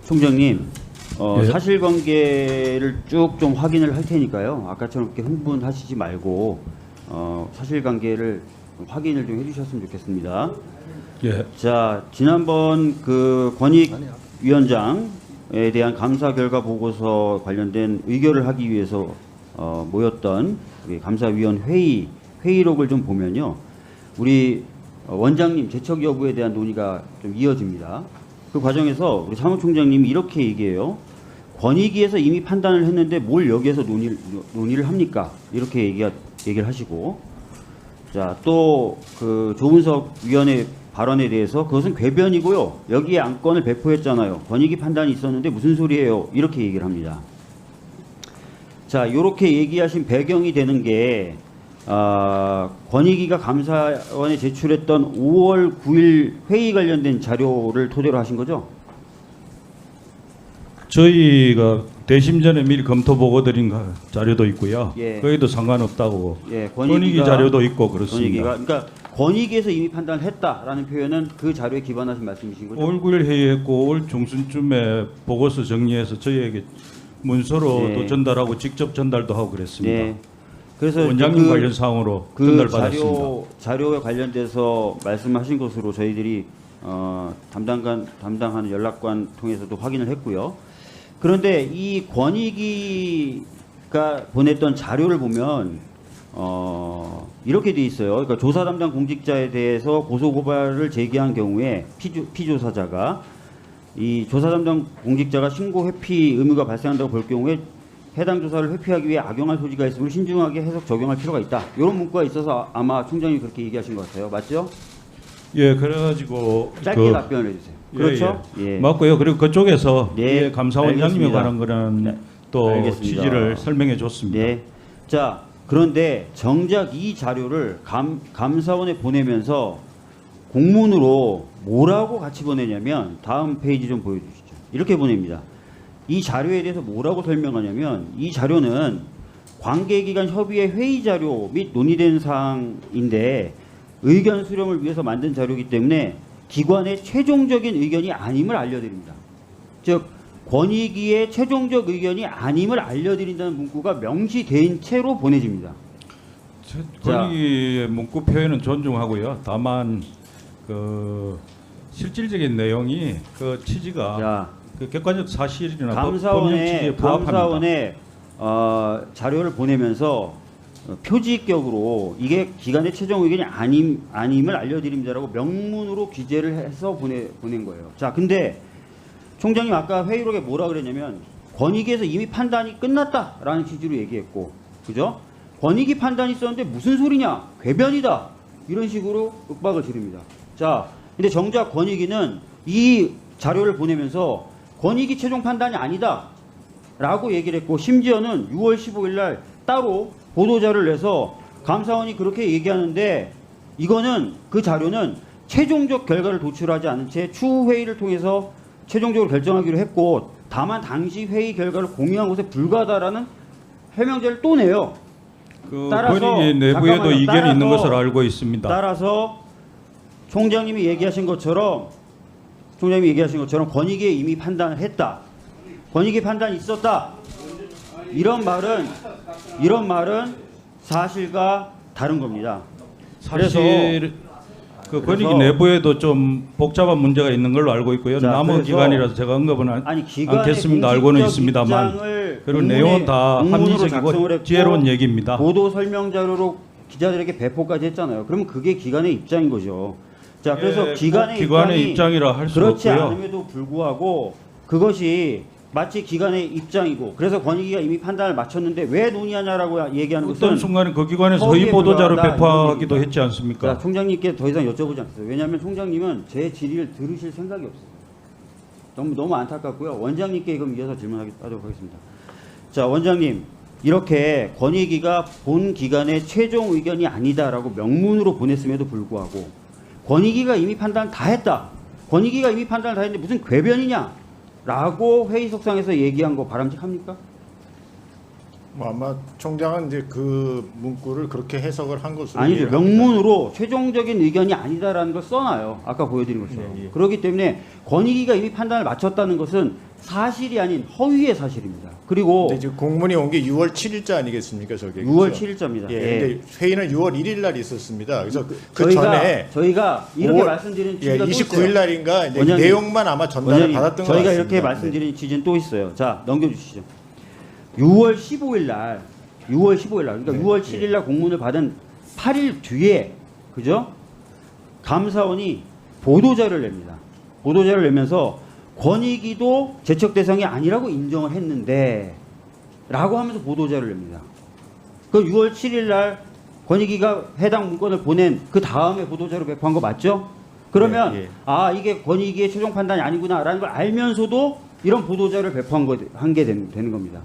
총장님, 예. 사실관계를 쭉 좀 확인을 할 테니까요. 아까처럼 그렇게 흥분하시지 말고 사실관계를 확인을 좀 해주셨으면 좋겠습니다. 예. 자, 지난번 그 권익위원장에 대한 감사 결과 보고서 관련된 의결을 하기 위해서 모였던 감사위원 회의록을 좀 보면요, 우리 원장님 재척 여부에 대한 논의가 좀 이어집니다. 그 과정에서 우리 사무총장님이 이렇게 얘기해요. 권익위에서 이미 판단을 했는데 뭘 여기에서 논의를 합니까? 이렇게 얘기를 하시고, 자, 또 그 조은석 위원의 발언에 대해서 그것은 궤변이고요, 여기에 안건을 배포했잖아요. 권익위 판단이 있었는데 무슨 소리예요? 이렇게 얘기를 합니다. 자, 이렇게 얘기하신 배경이 되는 게 권익위가 감사원에 제출했던 5월 9일 회의 관련된 자료를 토대로 하신 거죠? 저희가 대심 전에 미리 검토 보고 드린 자료도 있고요. 예. 거기도 상관없다고. 예, 권익위 자료도 있고 그렇습니다. 그러니까 권익위에서 이미 판단을 했다라는 표현은 그 자료에 기반하신 말씀이신 거죠? 5월 9일 회의했고 5월 중순쯤에 보고서 정리해서 저희에게 문서로 예. 또 전달하고 직접 전달도 하고 그랬습니다. 네. 그래서 원장님 관련 사항으로 전달받았습니다. 자료에 관련돼서 말씀하신 것으로 저희들이 담당하는 연락관 통해서도 확인을 했고요. 그런데 이 권익위가 보냈던 자료를 보면 이렇게 돼 있어요. 그러니까 조사 담당 공직자에 대해서 고소 고발을 제기한 경우에 피조사자가 이 조사 담당 공직자가 신고 회피 의무가 발생한다고 볼 경우에 해당 조사를 회피하기 위해 악용할 소지가 있으므로 신중하게 해석 적용할 필요가 있다. 이런 문구가 있어서 아마 총장님이 그렇게 얘기하신 것 같아요. 맞죠? 예, 그래가지고 짧게 답변을 해주세요. 그렇죠? 예. 맞고요. 그리고 그쪽에서 네, 감사원장님에 알겠습니다. 관한 거는 네, 또 알겠습니다. 취지를 설명해 줬습니다. 네. 자, 그런데 정작 이 자료를 감사원에 보내면서 공문으로 뭐라고 같이 보내냐면, 다음 페이지 좀 보여주시죠. 이렇게 보냅니다. 이 자료에 대해서 뭐라고 설명하냐면, 이 자료는 관계기관 협의회 회의 자료 및 논의된 사항인데 의견 수렴을 위해서 만든 자료이기 때문에 기관의 최종적인 의견이 아님을 알려드립니다. 즉, 권익위의 최종적 의견이 아님을 알려드린다는 문구가 명시된 채로 보내집니다. 권익위의 문구 표현은 존중하고요. 다만 그 실질적인 내용이 그 취지가 그 객관적 사실이나 법령 취지에 부합합니다. 감사원에 자료를 보내면서 표지격으로 이게 기관의 최종 의견이 아님을 알려드립니다라고 명문으로 기재를 해서 보낸 거예요. 자, 근데 총장님 아까 회의록에 뭐라 그랬냐면 권익위에서 이미 판단이 끝났다라는 취지로 얘기했고, 그죠? 권익위 판단이 있었는데 무슨 소리냐? 궤변이다. 이런 식으로 윽박을 지릅니다. 자, 근데 정작 권익위는 이 자료를 보내면서 권익위 최종 판단이 아니다 라고 얘기를 했고, 심지어는 6월 15일 날 따로 보도자를 내서 감사원이 그렇게 얘기하는데 이거는 그 자료는 최종적 결과를 도출하지 않은 채 추후 회의를 통해서 최종적으로 결정하기로 했고, 다만 당시 회의 결과를 공유한 것에 불과하다라는 해명제를 또 내요. 그 따라서 권익위 내부에도 잠깐만요. 이견이 있는 것으로 알고 있습니다. 따라서 총장님이 얘기하신 것처럼 권익위에 이미 판단을 했다. 권익위 판단이 있었다. 이런 말은 사실과 다른 겁니다. 사실 그 권익위 내부에도 좀 복잡한 문제가 있는 걸로 알고 있고요. 자, 남은 기관이라서 제가 언급은 않겠습니다. 알고는 있습니다만, 그리고 내용은 다 합리적이고 지혜로운 얘기입니다. 보도 설명 자료로 기자들에게 배포까지 했잖아요. 그러면 그게 기관의 입장인 거죠. 자, 그래서 예, 기관의 입장이라 할 수 그렇지 없고요. 않음에도 불구하고 그것이 마치 기관의 입장이고, 그래서 권익위가 이미 판단을 마쳤는데 왜 논의하냐라고 얘기하는 것은 어떤 순간에 그 기관에서 허위에 허위 보도자료 불과하다, 배포하기도 이런 했지 않습니까? 자, 총장님께 더 이상 여쭤보지 않겠어요. 왜냐하면 총장님은 제 질의를 들으실 생각이 없어요. 너무 안타깝고요. 원장님께 그럼 이어서 질문하도록 하겠습니다. 자, 원장님, 이렇게 권익위가 본 기관의 최종 의견이 아니다라고 명문으로 보냈음에도 불구하고 권익위가 이미 판단을 다 했다. 권익위가 이미 판단을 다 했는데 무슨 궤변이냐? 라고 회의석상에서 얘기한 거 바람직합니까? 뭐 아마 총장은 이제 그 문구를 그렇게 해석을 한 것으로 아니죠. 이해를 합니다. 명문으로 최종적인 의견이 아니다라는 걸 써놔요. 아까 보여드린 것처럼. 예, 예. 그렇기 때문에 권익위가 이미 판단을 마쳤다는 것은 사실이 아닌 허위의 사실입니다. 그리고 근데 지금 공문이 온 게 6월 7일자 아니겠습니까, 저게? 6월 그렇죠? 7일자입니다. 예. 근데 회의는 6월 1일 날 있었습니다. 그래서 그 전에 저희가 이렇게 5월 말씀드린 예, 취지가 또 29일 있어요. 날인가 이제 원장님, 내용만 아마 전달을 원장님, 받았던 것 저희가 같습니다. 이렇게 말씀드린 취지는 또 있어요. 자, 넘겨주시죠. 6월 15일 날, 그러니까 네, 6월 7일 날 공문을 받은 8일 뒤에, 그죠? 감사원이 보도자를 냅니다. 보도자를 내면서 권익위도 제척 대상이 아니라고 인정을 했는데, 라고 하면서 보도자를 냅니다. 그 6월 7일 날 권익위가 해당 문건을 보낸 그 다음에 보도자로 배포한 거 맞죠? 그러면 예, 예. 아 이게 권익위의 최종 판단이 아니구나라는 걸 알면서도 이런 보도자를 배포한 게 되는 겁니다.